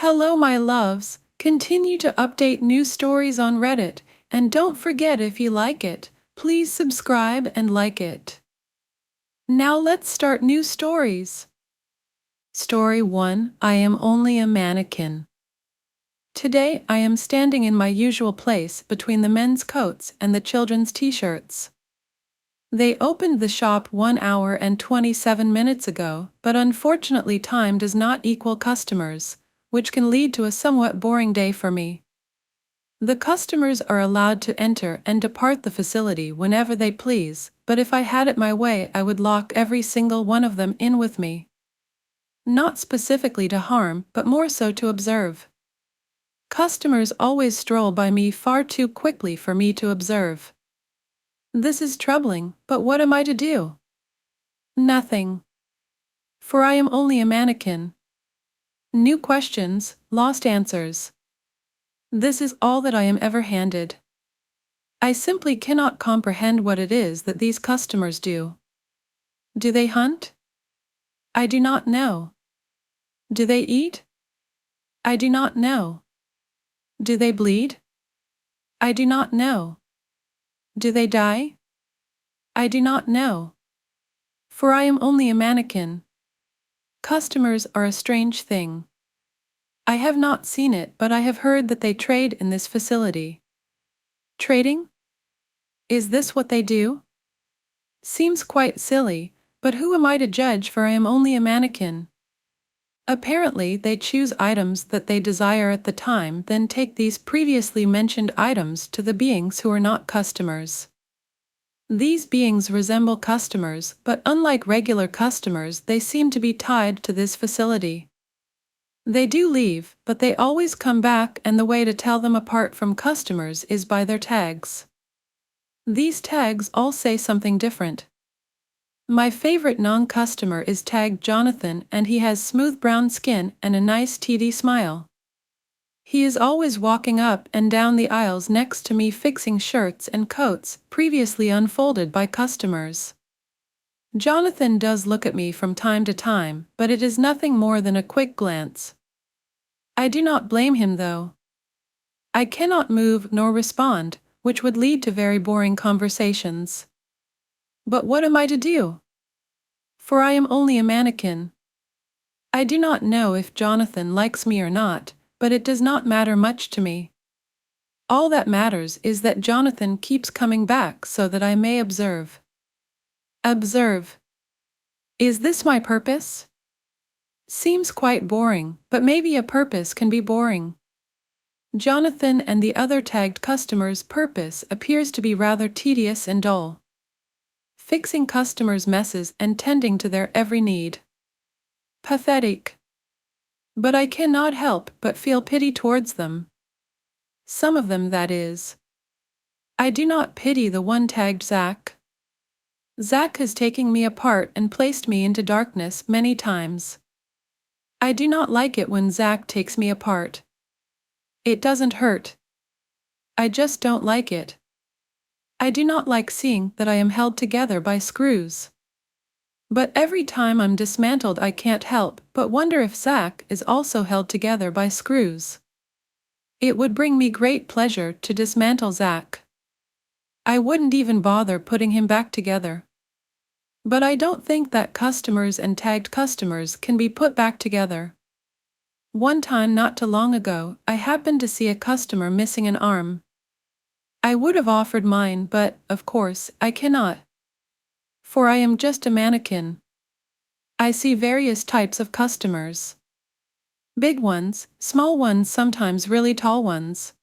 Hello, my loves. Continue to update new stories on Reddit, and don't forget if you like it, please subscribe and like it. Now let's start new stories. Story 1: I Am Only a Mannequin. Today I am standing in my usual place between the men's coats and the children's t-shirts. They opened the shop 1 hour and 27 minutes ago, but unfortunately time does not equal customers, which can lead to a somewhat boring day for me. The customers are allowed to enter and depart the facility whenever they please, but if I had it my way I would lock every single one of them in with me. Not specifically to harm, but more so to observe. Customers always stroll by me far too quickly for me to observe. This is troubling, but what am I to do? Nothing. For I am only a mannequin. New questions, lost answers. This is all that I am ever handed. I simply cannot comprehend what it is that these customers do. Do they hunt? I do not know. Do they eat? I do not know. Do they bleed? I do not know. Do they die? I do not know. For I am only a mannequin. Customers are a strange thing. I have not seen it, but I have heard that they trade in this facility. Trading? Is this what they do? Seems quite silly, but who am I to judge, for I am only a mannequin. Apparently they choose items that they desire at the time, then take these previously mentioned items to the beings who are not customers. These beings resemble customers, but unlike regular customers, they seem to be tied to this facility. They do leave, but they always come back, and the way to tell them apart from customers is by their tags. These tags all say something different. My favorite non-customer is tagged Jonathan, and he has smooth brown skin and a nice TD smile. He is always walking up and down the aisles next to me fixing shirts and coats previously unfolded by customers. Jonathan does look at me from time to time, but it is nothing more than a quick glance. I do not blame him though. I cannot move nor respond, which would lead to very boring conversations. But what am I to do? For I am only a mannequin. I do not know if Jonathan likes me or not, but it does not matter much to me. All that matters is that Jonathan keeps coming back so that I may observe. Observe. Is this my purpose? Seems quite boring, but maybe a purpose can be boring. Jonathan and the other tagged customers' purpose appears to be rather tedious and dull. Fixing customers' messes and tending to their every need. Pathetic. But I cannot help but feel pity towards them. Some of them, that is. I do not pity the one tagged Zach. Zach has taken me apart and placed me into darkness many times. I do not like it when Zach takes me apart. It doesn't hurt. I just don't like it. I do not like seeing that I am held together by screws. But every time I'm dismantled I can't help but wonder if Zach is also held together by screws. It would bring me great pleasure to dismantle Zach. I wouldn't even bother putting him back together. But I don't think that customers and tagged customers can be put back together. One time not too long ago, I happened to see a customer missing an arm. I would have offered mine, but, of course, I cannot. For I am just a mannequin. I see various types of customers. Big ones, small ones, sometimes really tall ones.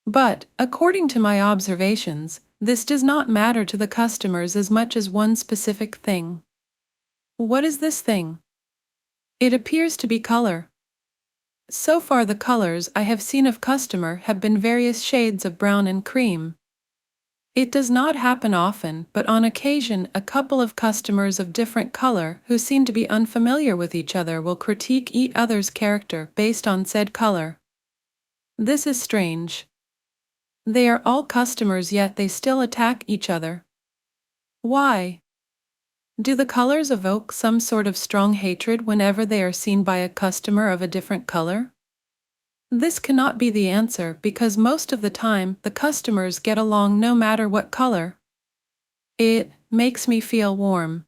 But, according to my observations, this does not matter to the customers as much as one specific thing. What is this thing? It appears to be color. So far the colors I have seen of customer have been various shades of brown and cream. It does not happen often, but on occasion a couple of customers of different color who seem to be unfamiliar with each other will critique each other's character based on said color. This is strange. They are all customers, yet they still attack each other. Why? Do the colors evoke some sort of strong hatred whenever they are seen by a customer of a different color? This cannot be the answer because most of the time the customers get along no matter what color. It makes me feel warm.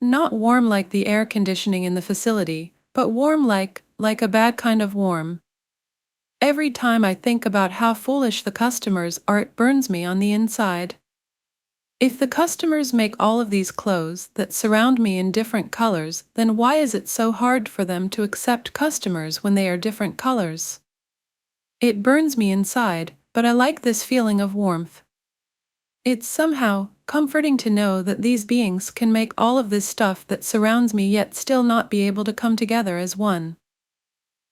Not warm like the air conditioning in the facility, but warm like a bad kind of warm. Every time I think about how foolish the customers are, it burns me on the inside. If the customers make all of these clothes that surround me in different colors, then why is it so hard for them to accept customers when they are different colors? It burns me inside, but I like this feeling of warmth. It's somehow comforting to know that these beings can make all of this stuff that surrounds me yet still not be able to come together as one.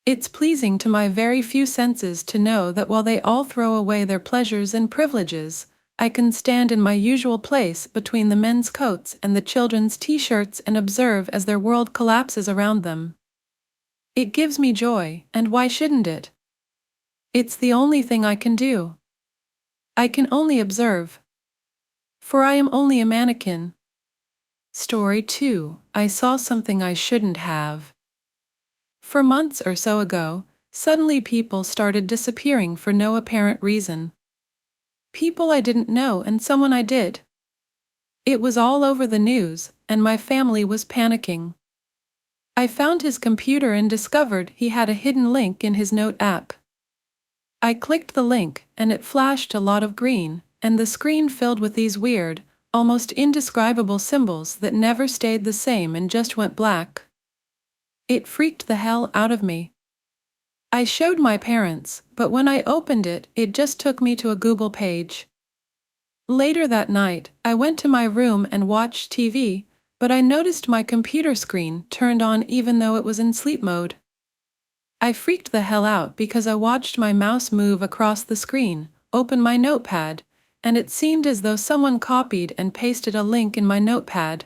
It's pleasing to my very few senses to know that while they all throw away their pleasures and privileges, I can stand in my usual place between the men's coats and the children's t-shirts and observe as their world collapses around them. It gives me joy, and why shouldn't it? It's the only thing I can do. I can only observe. For I am only a mannequin. Story 2. I saw something I shouldn't have. For months or so ago, suddenly people started disappearing for no apparent reason. People I didn't know and someone I did. It was all over the news, and my family was panicking. I found his computer and discovered he had a hidden link in his note app. I clicked the link, and it flashed a lot of green, and the screen filled with these weird, almost indescribable symbols that never stayed the same and just went black. It freaked the hell out of me. I showed my parents, but when I opened it, it just took me to a Google page. Later that night, I went to my room and watched TV, but I noticed my computer screen turned on even though it was in sleep mode. I freaked the hell out because I watched my mouse move across the screen, open my notepad, and it seemed as though someone copied and pasted a link in my notepad.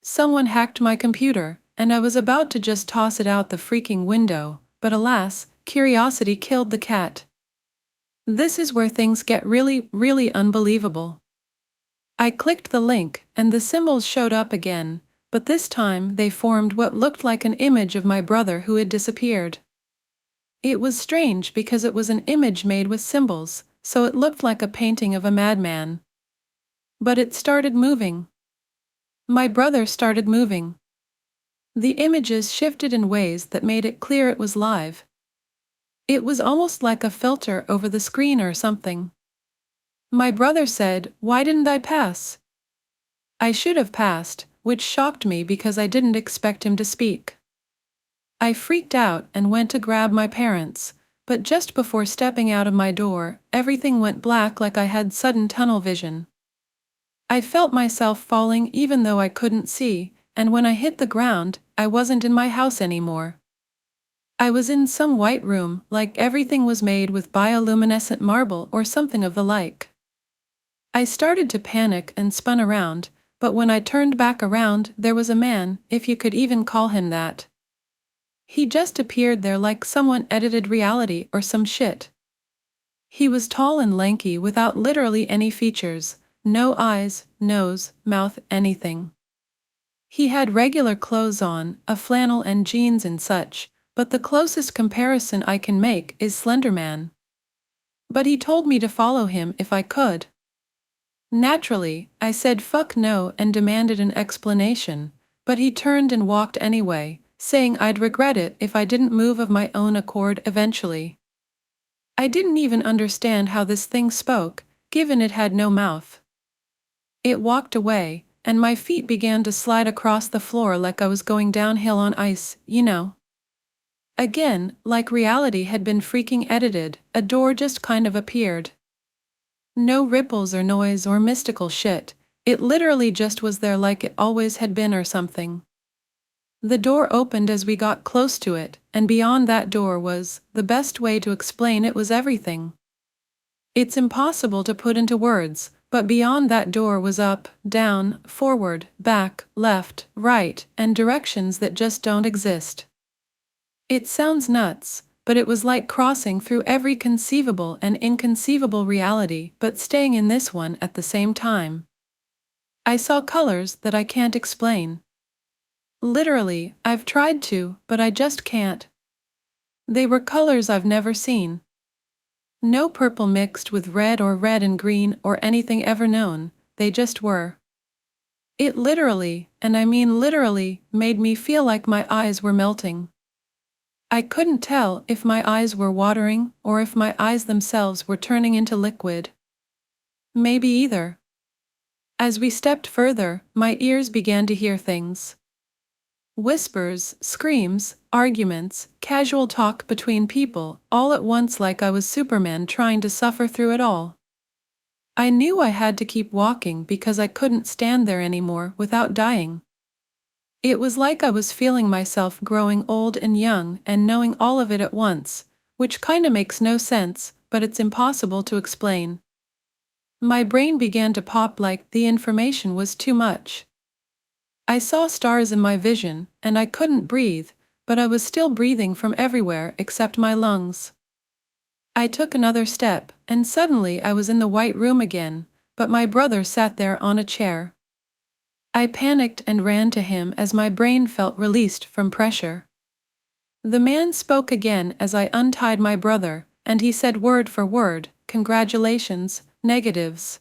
Someone hacked my computer, and I was about to just toss it out the freaking window, but alas, curiosity killed the cat. This is where things get really unbelievable. I clicked the link, and the symbols showed up again, but this time they formed what looked like an image of my brother who had disappeared. It was strange because it was an image made with symbols, so it looked like a painting of a madman. But it started moving. My brother started moving. The images shifted in ways that made it clear it was live. It was almost like a filter over the screen or something. My brother said, "Why didn't I pass?" I should have passed, which shocked me because I didn't expect him to speak. I freaked out and went to grab my parents, but just before stepping out of my door, everything went black like I had sudden tunnel vision. I felt myself falling even though I couldn't see, and when I hit the ground, I wasn't in my house anymore. I was in some white room, like everything was made with bioluminescent marble or something of the like. I started to panic and spun around, but when I turned back around, there was a man, if you could even call him that. He just appeared there like someone edited reality or some shit. He was tall and lanky without literally any features, no eyes, nose, mouth, anything. He had regular clothes on, a flannel and jeans and such, but the closest comparison I can make is Slender Man. But he told me to follow him if I could. Naturally, I said fuck no and demanded an explanation, but he turned and walked anyway, saying I'd regret it if I didn't move of my own accord eventually. I didn't even understand how this thing spoke, given it had no mouth. It walked away, and my feet began to slide across the floor like I was going downhill on ice, you know. Again, like reality had been freaking edited, a door just kind of appeared. No ripples or noise or mystical shit, it literally just was there like it always had been or something. The door opened as we got close to it, and beyond that door was, the best way to explain it was everything. It's impossible to put into words, but beyond that door was up, down, forward, back, left, right, and directions that just don't exist. It sounds nuts, but it was like crossing through every conceivable and inconceivable reality but staying in this one at the same time. I saw colors that I can't explain. Literally, I've tried to, but I just can't. They were colors I've never seen. No purple mixed with red or red and green or anything ever known, they just were. It literally, and I mean literally, made me feel like my eyes were melting. I couldn't tell if my eyes were watering or if my eyes themselves were turning into liquid. Maybe either. As we stepped further, my ears began to hear things. Whispers, screams, arguments, casual talk between people, all at once like I was Superman trying to suffer through it all. I knew I had to keep walking because I couldn't stand there anymore without dying. It was like I was feeling myself growing old and young and knowing all of it at once, which kinda makes no sense, but it's impossible to explain. My brain began to pop like the information was too much. I saw stars in my vision, and I couldn't breathe, but I was still breathing from everywhere except my lungs. I took another step, and suddenly I was in the white room again, but my brother sat there on a chair. I panicked and ran to him as my brain felt released from pressure. The man spoke again as I untied my brother, and he said word for word, "Congratulations, negatives.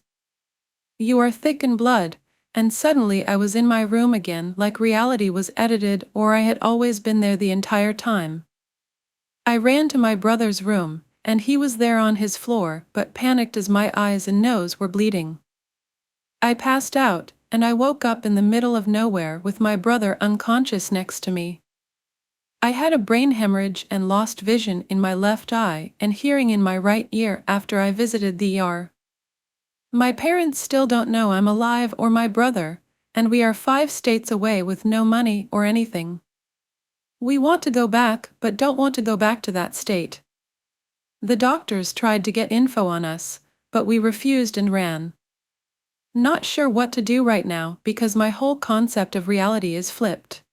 You are thick in blood," and suddenly I was in my room again like reality was edited or I had always been there the entire time. I ran to my brother's room, and he was there on his floor but panicked as my eyes and nose were bleeding. I passed out, and I woke up in the middle of nowhere with my brother unconscious next to me. I had a brain hemorrhage and lost vision in my left eye and hearing in my right ear after I visited the ER. My parents still don't know I'm alive or my brother, and we are 5 states away with no money or anything. We want to go back but don't want to go back to that state. The doctors tried to get info on us, but we refused and ran. Not sure what to do right now because my whole concept of reality is flipped.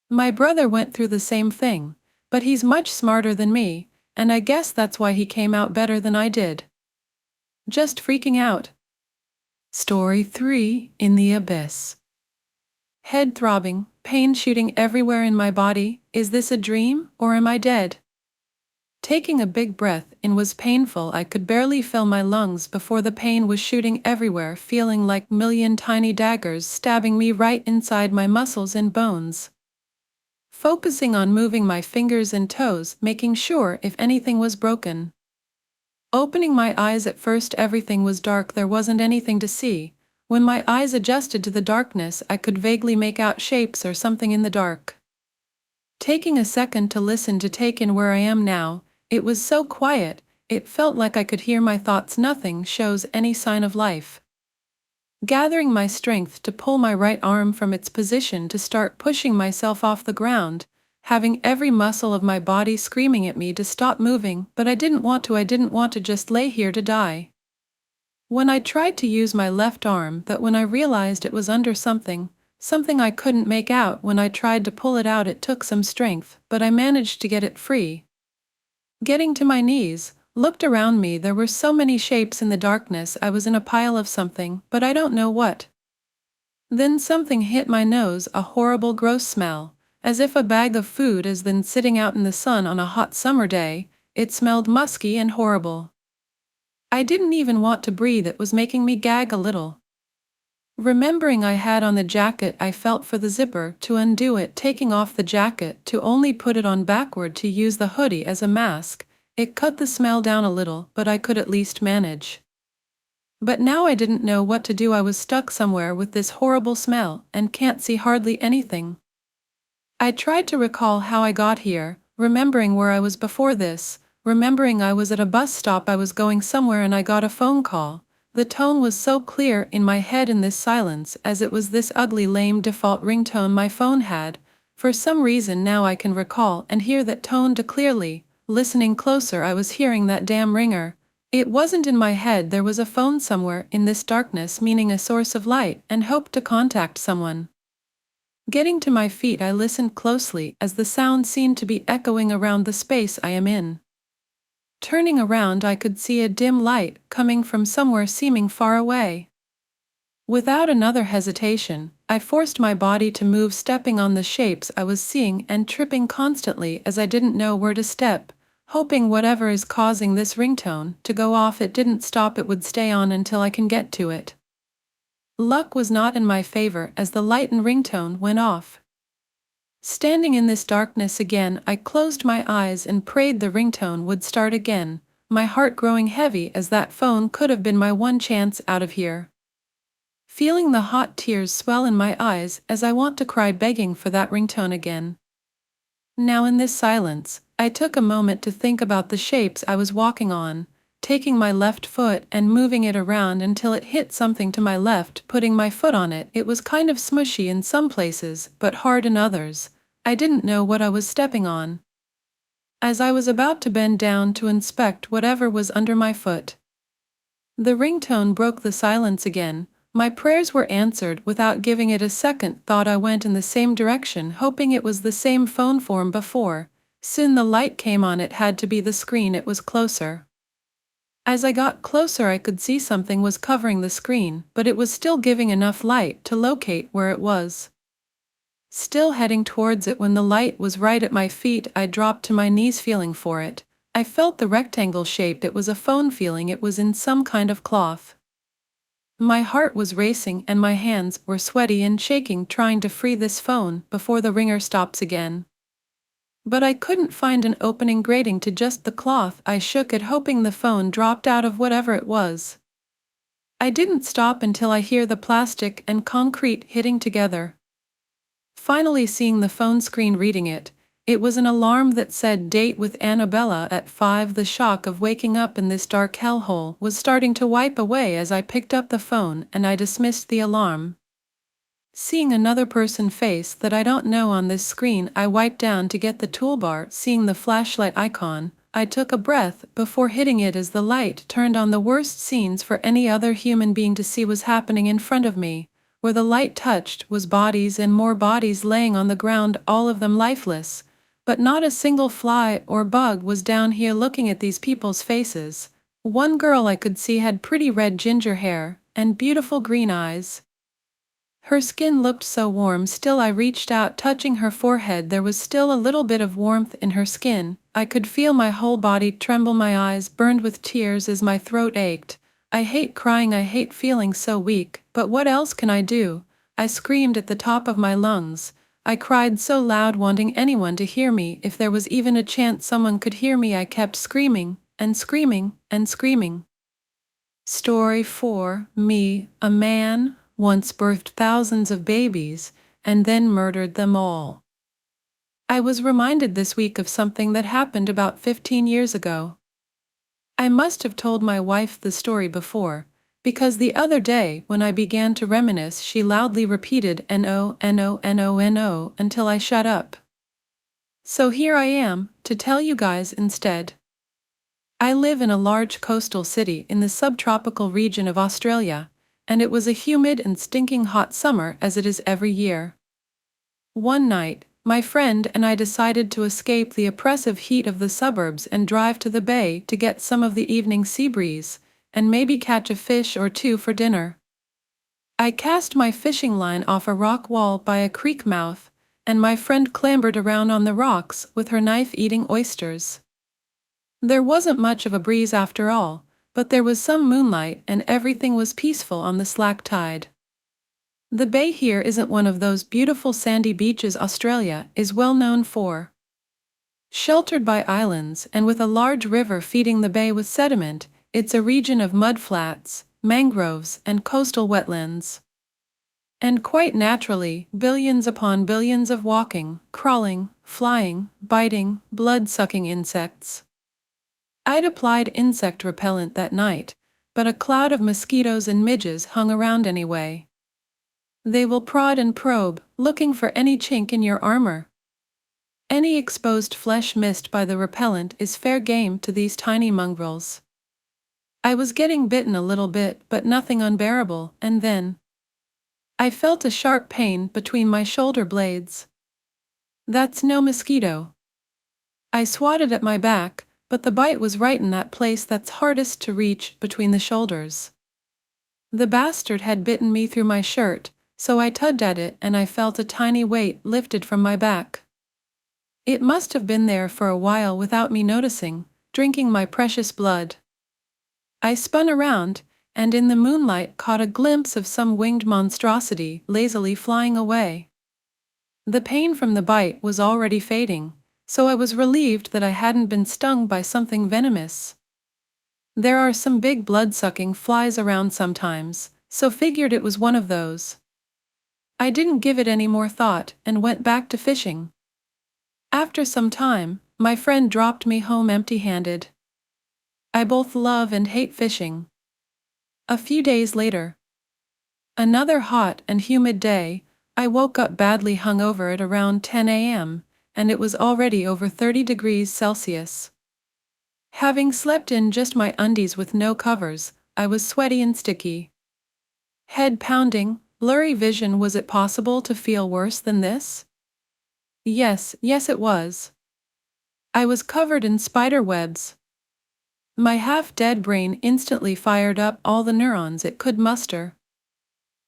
My brother went through the same thing, but he's much smarter than me, and I guess that's why he came out better than I did. Just freaking out. Story 3: In the Abyss. Head throbbing, pain shooting everywhere in my body. Is this a dream, or am I dead? Taking a big breath in was painful. I could barely fill my lungs before the pain was shooting everywhere, feeling like million tiny daggers stabbing me right inside my muscles and bones. Focusing on moving my fingers and toes, making sure if anything was broken. Opening my eyes at first everything was dark, there wasn't anything to see. When my eyes adjusted to the darkness I could vaguely make out shapes or something in the dark. Taking a second to listen to take in where I am now, it was so quiet, it felt like I could hear my thoughts. Nothing shows any sign of life. Gathering my strength to pull my right arm from its position to start pushing myself off the ground, having every muscle of my body screaming at me to stop moving, but I didn't want to just lay here to die. When I tried to use my left arm, that when I realized it was under something I couldn't make out. When I tried to pull it out it took some strength, but I managed to get it free. Getting to my knees, looked around me. There were so many shapes in the darkness. I was in a pile of something, but I don't know what. Then something hit my nose, a horrible gross smell, as if a bag of food has been sitting out in the sun on a hot summer day. It smelled musky and horrible. I didn't even want to breathe, it was making me gag a little. Remembering I had on the jacket, I felt for the zipper to undo it, taking off the jacket to only put it on backward to use the hoodie as a mask. It cut the smell down a little, but I could at least manage. But now I didn't know what to do. I was stuck somewhere with this horrible smell and can't see hardly anything. I tried to recall how I got here, remembering where I was before this, remembering I was at a bus stop. I was going somewhere and I got a phone call. The tone was so clear in my head in this silence, as it was this ugly lame default ringtone my phone had. For some reason now I can recall and hear that tone clearly. Listening closer I was hearing that damn ringer. It wasn't in my head, there was a phone somewhere in this darkness, meaning a source of light, and hoped to contact someone. Getting to my feet I listened closely as the sound seemed to be echoing around the space I am in. Turning around I could see a dim light coming from somewhere seeming far away. Without another hesitation, I forced my body to move, stepping on the shapes I was seeing and tripping constantly as I didn't know where to step, hoping whatever is causing this ringtone to go off, it didn't stop, it would stay on until I can get to it. Luck was not in my favor as the light and ringtone went off. Standing in this darkness again, I closed my eyes and prayed the ringtone would start again, my heart growing heavy as that phone could have been my one chance out of here. Feeling the hot tears swell in my eyes as I want to cry, begging for that ringtone again. Now in this silence, I took a moment to think about the shapes I was walking on, taking my left foot and moving it around until it hit something to my left, putting my foot on it. It was kind of smushy in some places, but hard in others. I didn't know what I was stepping on. As I was about to bend down to inspect whatever was under my foot, the ringtone broke the silence again. My prayers were answered without giving it a second thought. I went in the same direction, hoping it was the same phone form before. Soon the light came on. It had to be the screen. It was closer. As I got closer, I could see something was covering the screen, but it was still giving enough light to locate where it was. Still heading towards it when the light was right at my feet, I dropped to my knees, feeling for it. I felt the rectangle shaped. It was a phone, feeling it was in some kind of cloth. My heart was racing and my hands were sweaty and shaking, trying to free this phone before the ringer stops again. But I couldn't find an opening grating to just the cloth. I shook it, hoping the phone dropped out of whatever it was. I didn't stop until I hear the plastic and concrete hitting together. Finally seeing the phone screen, reading it, it was an alarm that said date with Annabella at 5. The shock of waking up in this dark hellhole was starting to wipe away as I picked up the phone and I dismissed the alarm. Seeing another person's face that I don't know on this screen, I wiped down to get the toolbar. Seeing the flashlight icon, I took a breath before hitting it as the light turned on. The worst scenes for any other human being to see was happening in front of me. Where the light touched was bodies and more bodies laying on the ground, all of them lifeless. But not a single fly or bug was down here looking at these people's faces. One girl I could see had pretty red ginger hair and beautiful green eyes. Her skin looked so warm. Still, I reached out, touching her forehead. There was still a little bit of warmth in her skin. I could feel my whole body tremble. My eyes burned with tears as my throat ached. I hate crying. I hate feeling so weak, but what else can I do? I screamed at the top of my lungs. I cried so loud, wanting anyone to hear me. If there was even a chance someone could hear me, I kept screaming and screaming and screaming. Story 4. Me, a man, once birthed thousands of babies and then murdered them all. I was reminded this week of something that happened about 15 years ago. I must have told my wife the story before, because the other day when I began to reminisce, she loudly repeated "no, no, no, no" until I shut up. So here I am, to tell you guys instead. I live in a large coastal city in the subtropical region of Australia, and it was a humid and stinking hot summer, as it is every year. One night, my friend and I decided to escape the oppressive heat of the suburbs and drive to the bay to get some of the evening sea breeze, and maybe catch a fish or two for dinner. I cast my fishing line off a rock wall by a creek mouth, and my friend clambered around on the rocks with her knife eating oysters. There wasn't much of a breeze after all, but there was some moonlight and everything was peaceful on the slack tide. The bay here isn't one of those beautiful sandy beaches Australia is well known for. Sheltered by islands and with a large river feeding the bay with sediment, it's a region of mudflats, mangroves, and coastal wetlands. And quite naturally, billions upon billions of walking, crawling, flying, biting, blood-sucking insects. I'd applied insect repellent that night, but a cloud of mosquitoes and midges hung around anyway. They will prod and probe, looking for any chink in your armor. Any exposed flesh missed by the repellent is fair game to these tiny mongrels. I was getting bitten a little bit, but nothing unbearable, and then I felt a sharp pain between my shoulder blades. That's no mosquito. I swatted at my back, but the bite was right in that place that's hardest to reach, between the shoulders. The bastard had bitten me through my shirt, so I tugged at it and I felt a tiny weight lifted from my back. It must have been there for a while without me noticing, drinking my precious blood. I spun around, and in the moonlight caught a glimpse of some winged monstrosity lazily flying away. The pain from the bite was already fading, so I was relieved that I hadn't been stung by something venomous. There are some big blood-sucking flies around sometimes, so figured it was one of those. I didn't give it any more thought and went back to fishing. After some time, my friend dropped me home empty-handed. I both love and hate fishing. A few days later, another hot and humid day, I woke up badly hungover at around 10 a.m., and it was already over 30 degrees Celsius. Having slept in just my undies with no covers, I was sweaty and sticky. Head pounding, blurry vision. Was it possible to feel worse than this? Yes, it was. I was covered in spider webs. My half-dead brain instantly fired up all the neurons it could muster.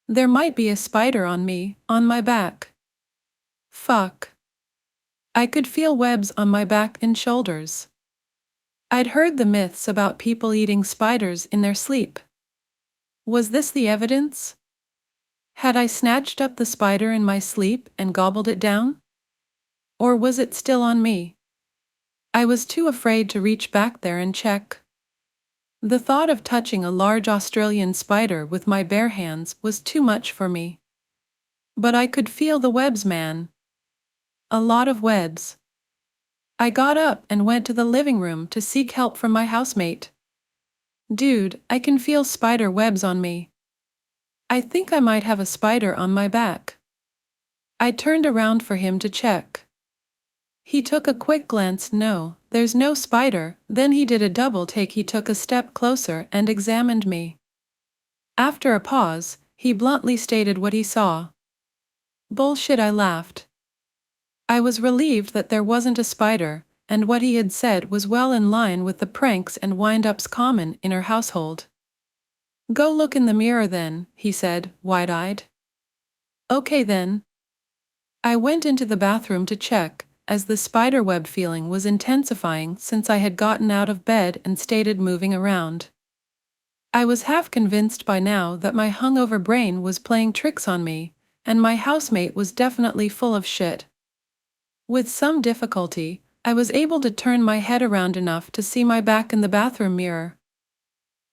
There might be a spider on me, on my back. Fuck. I could feel webs on my back and shoulders. I'd heard the myths about people eating spiders in their sleep. Was this the evidence? Had I snatched up the spider in my sleep and gobbled it down? Or was it still on me? I was too afraid to reach back there and check. The thought of touching a large Australian spider with my bare hands was too much for me. But I could feel the webs, man. A lot of webs. I got up and went to the living room to seek help from my housemate. Dude, I can feel spider webs on me. I think I might have a spider on my back. I turned around for him to check. He took a quick glance. No, there's no spider. Then he did a double take. He took a step closer and examined me. After a pause, he bluntly stated what he saw. Bullshit, I laughed. I was relieved that there wasn't a spider, and what he had said was well in line with the pranks and wind-ups common in our household. Go look in the mirror then, he said, wide-eyed. Okay then. I went into the bathroom to check, as the spiderweb feeling was intensifying since I had gotten out of bed and started moving around. I was half convinced by now that my hungover brain was playing tricks on me, and my housemate was definitely full of shit. With some difficulty, I was able to turn my head around enough to see my back in the bathroom mirror.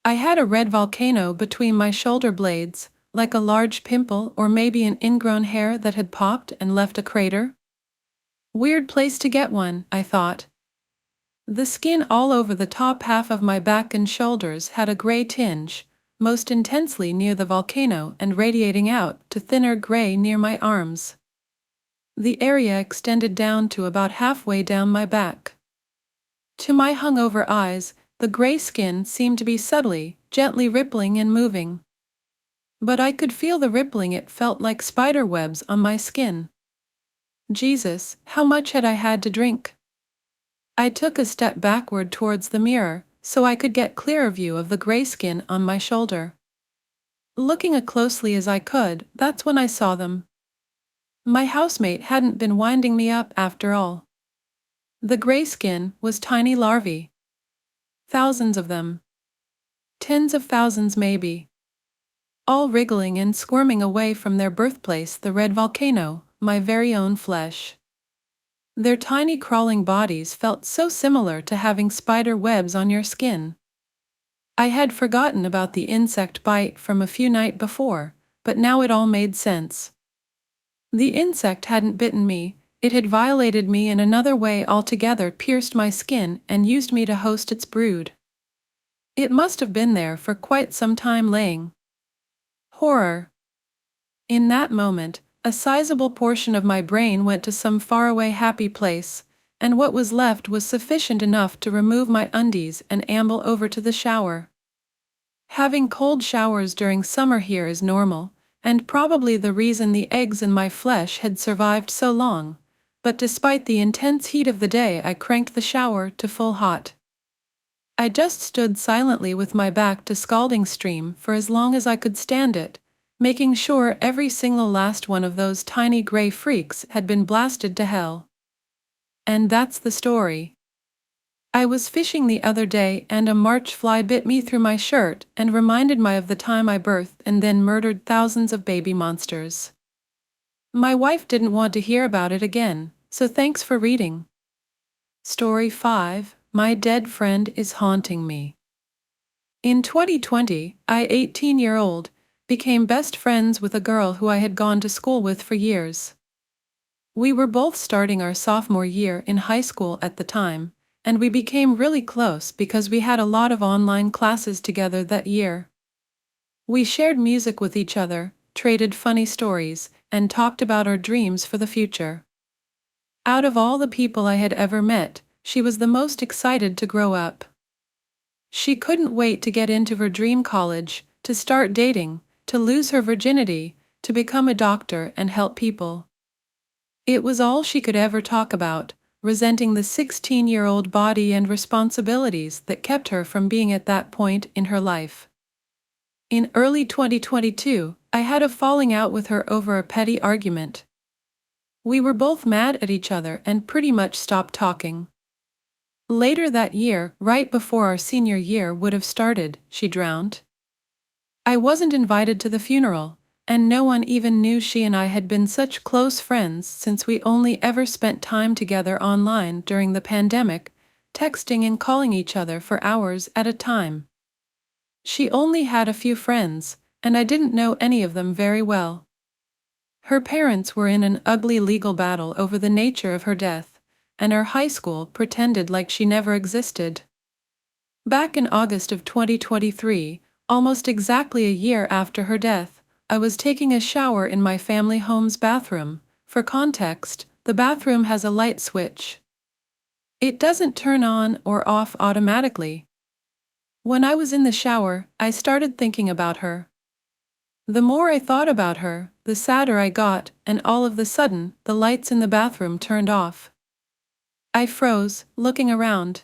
I had a red volcano between my shoulder blades, like a large pimple or maybe an ingrown hair that had popped and left a crater. Weird place to get one, I thought. The skin all over the top half of my back and shoulders had a gray tinge, most intensely near the volcano and radiating out to thinner gray near my arms. The area extended down to about halfway down my back. To my hungover eyes, the gray skin seemed to be subtly, gently rippling and moving. But I could feel the rippling. It felt like spider webs on my skin. Jesus, how much had I had to drink? I took a step backward towards the mirror, so I could get clearer view of the gray skin on my shoulder. Looking as closely as I could, that's when I saw them. My housemate hadn't been winding me up after all. The gray skin was tiny larvae. Thousands of them. Tens of thousands maybe. All wriggling and squirming away from their birthplace, the red volcano, my very own flesh. Their tiny crawling bodies felt so similar to having spider webs on your skin. I had forgotten about the insect bite from a few nights before, but now it all made sense. The insect hadn't bitten me, it had violated me in another way altogether, pierced my skin and used me to host its brood. It must have been there for quite some time laying. Horror. In that moment, a sizable portion of my brain went to some faraway happy place, and what was left was sufficient enough to remove my undies and amble over to the shower. Having cold showers during summer here is normal, and probably the reason the eggs in my flesh had survived so long, but despite the intense heat of the day I cranked the shower to full hot. I just stood silently with my back to scalding stream for as long as I could stand it, making sure every single last one of those tiny gray freaks had been blasted to hell. And that's the story. I was fishing the other day and a March fly bit me through my shirt and reminded me of the time I birthed and then murdered thousands of baby monsters. My wife didn't want to hear about it again, so thanks for reading. Story 5, My Dead Friend is Haunting Me. In 2020, I, 18-year-old, became best friends with a girl who I had gone to school with for years. We were both starting our sophomore year in high school at the time, and we became really close because we had a lot of online classes together that year. We shared music with each other, traded funny stories, and talked about our dreams for the future. Out of all the people I had ever met, she was the most excited to grow up. She couldn't wait to get into her dream college, to start dating, to lose her virginity, to become a doctor and help people. It was all she could ever talk about, resenting the 16-year-old body and responsibilities that kept her from being at that point in her life. In early 2022, I had a falling out with her over a petty argument. We were both mad at each other and pretty much stopped talking. Later that year, right before our senior year would have started, she drowned. I wasn't invited to the funeral, and no one even knew she and I had been such close friends since we only ever spent time together online during the pandemic, texting and calling each other for hours at a time. She only had a few friends, and I didn't know any of them very well. Her parents were in an ugly legal battle over the nature of her death, and our high school pretended like she never existed. Back in August of 2023, almost exactly a year after her death, I was taking a shower in my family home's bathroom. For context, the bathroom has a light switch. It doesn't turn on or off automatically. When I was in the shower, I started thinking about her. The more I thought about her, the sadder I got, and all of a sudden, the lights in the bathroom turned off. I froze, looking around.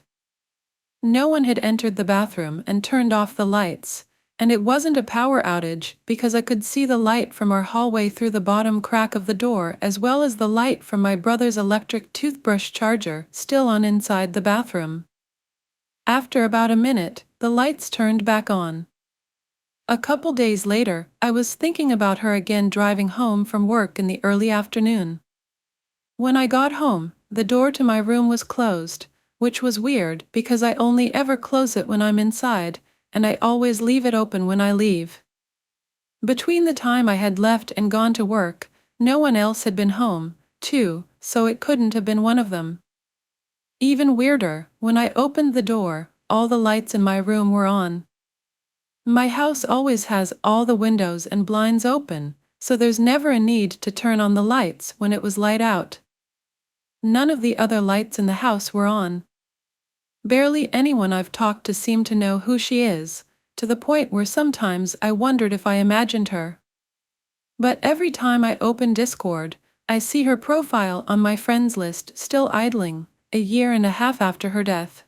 No one had entered the bathroom and turned off the lights, and it wasn't a power outage because I could see the light from our hallway through the bottom crack of the door as well as the light from my brother's electric toothbrush charger still on inside the bathroom. After about a minute, the lights turned back on. A couple days later, I was thinking about her again driving home from work in the early afternoon. When I got home, the door to my room was closed, which was weird because I only ever close it when I'm inside, and I always leave it open when I leave. Between the time I had left and gone to work, no one else had been home, too, so it couldn't have been one of them. Even weirder, when I opened the door, all the lights in my room were on. My house always has all the windows and blinds open, so there's never a need to turn on the lights when it was light out. None of the other lights in the house were on. Barely anyone I've talked to seemed to know who she is, to the point where sometimes I wondered if I imagined her. But every time I open Discord, I see her profile on my friends list still idling, a year and a half after her death.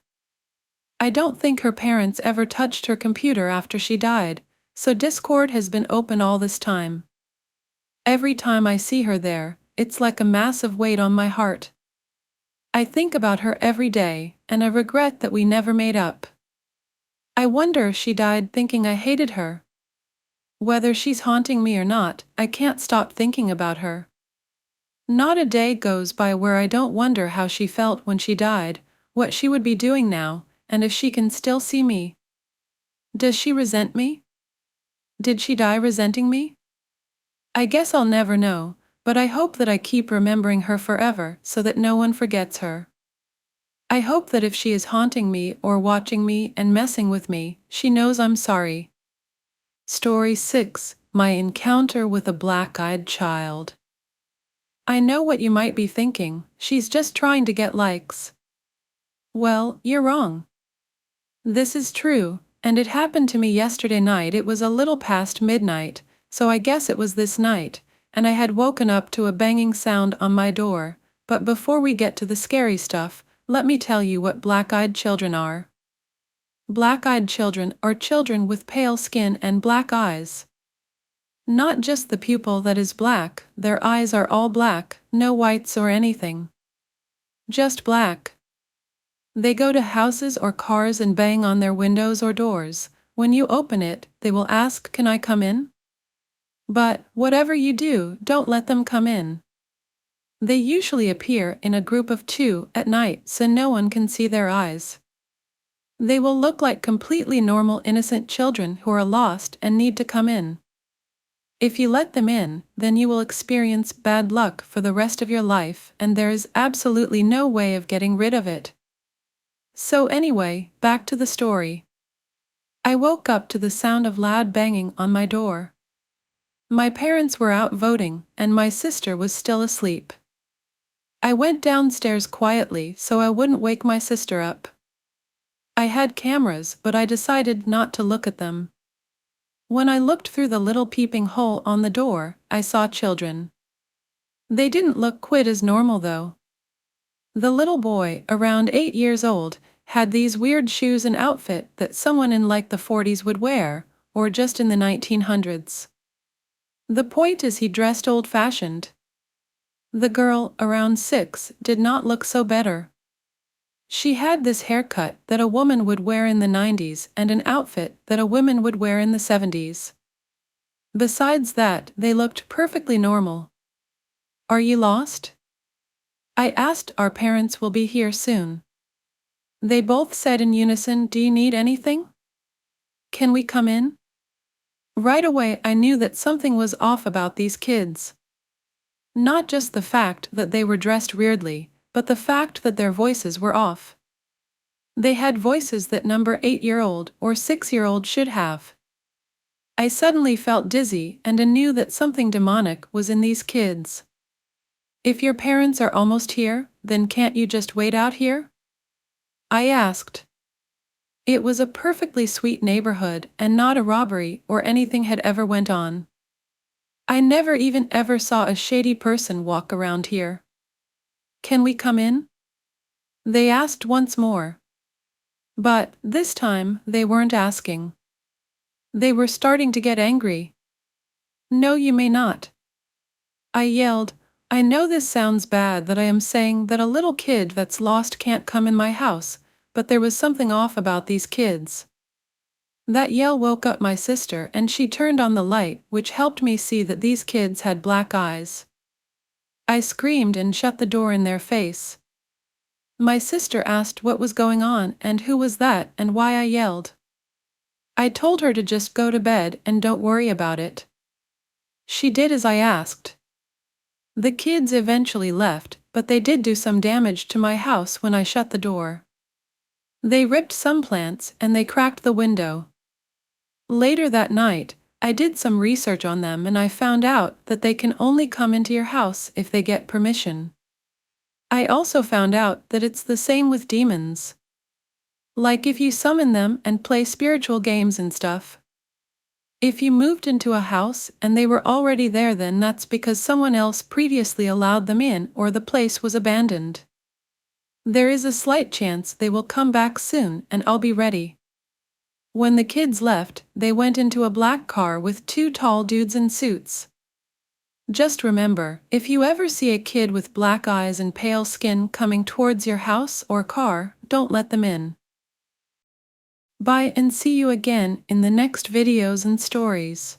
I don't think her parents ever touched her computer after she died, so Discord has been open all this time. Every time I see her there, it's like a massive weight on my heart. I think about her every day, and I regret that we never made up. I wonder if she died thinking I hated her. Whether she's haunting me or not, I can't stop thinking about her. Not a day goes by where I don't wonder how she felt when she died, what she would be doing now, and if she can still see me. Does she resent me? Did she die resenting me? I guess I'll never know, but I hope that I keep remembering her forever so that no one forgets her. I hope that if she is haunting me or watching me and messing with me, she knows I'm sorry. Story 6, My Encounter with a Black-Eyed Child. I know what you might be thinking, she's just trying to get likes. Well, you're wrong. This is true, and it happened to me yesterday night. It was a little past midnight, so I guess it was this night, and I had woken up to a banging sound on my door. But before we get to the scary stuff, let me tell you what black-eyed children are. Black-eyed children are children with pale skin and black eyes. Not just the pupil that is black, their eyes are all black, no whites or anything. Just black. They go to houses or cars and bang on their windows or doors. When you open it, they will ask, "Can I come in?" But, whatever you do, don't let them come in. They usually appear in a group of 2 at night so no one can see their eyes. They will look like completely normal innocent children who are lost and need to come in. If you let them in, then you will experience bad luck for the rest of your life, and there is absolutely no way of getting rid of it. So anyway, back to the story. I woke up to the sound of loud banging on my door. My parents were out voting, and my sister was still asleep. I went downstairs quietly so I wouldn't wake my sister up. I had cameras, but I decided not to look at them. When I looked through the little peeping hole on the door, I saw children. They didn't look quite as normal though. The little boy, around 8 years old, had these weird shoes and outfit that someone in like the 40s would wear, or just in the 1900s. The point is he dressed old-fashioned. The girl, around 6, did not look so better. She had this haircut that a woman would wear in the 90s and an outfit that a woman would wear in the 70s. Besides that, they looked perfectly normal. "Are you lost?" I asked. "Our parents will be here soon." They both said in unison, "Do you need anything? Can we come in?" Right away I knew that something was off about these kids. Not just the fact that they were dressed weirdly, but the fact that their voices were off. They had voices that number 8-year-old or 6-year-old should have. I suddenly felt dizzy and I knew that something demonic was in these kids. "If your parents are almost here, then can't you just wait out here?" I asked. It was a perfectly sweet neighborhood and not a robbery or anything had ever went on. I never even ever saw a shady person walk around here. "Can we come in?" They asked once more. But, this time, they weren't asking. They were starting to get angry. "No, you may not." I yelled. I know this sounds bad that I am saying that a little kid that's lost can't come in my house, but there was something off about these kids. That yell woke up my sister and she turned on the light, which helped me see that these kids had black eyes. I screamed and shut the door in their face. My sister asked what was going on and who was that and why I yelled. I told her to just go to bed and don't worry about it. She did as I asked. The kids eventually left, but they did do some damage to my house when I shut the door. They ripped some plants and they cracked the window. Later that night, I did some research on them and I found out that they can only come into your house if they get permission. I also found out that it's the same with demons. Like if you summon them and play spiritual games and stuff. If you moved into a house and they were already there, then that's because someone else previously allowed them in or the place was abandoned. There is a slight chance they will come back soon and I'll be ready. When the kids left, they went into a black car with 2 tall dudes in suits. Just remember, if you ever see a kid with black eyes and pale skin coming towards your house or car, don't let them in. Bye and see you again in the next videos and stories.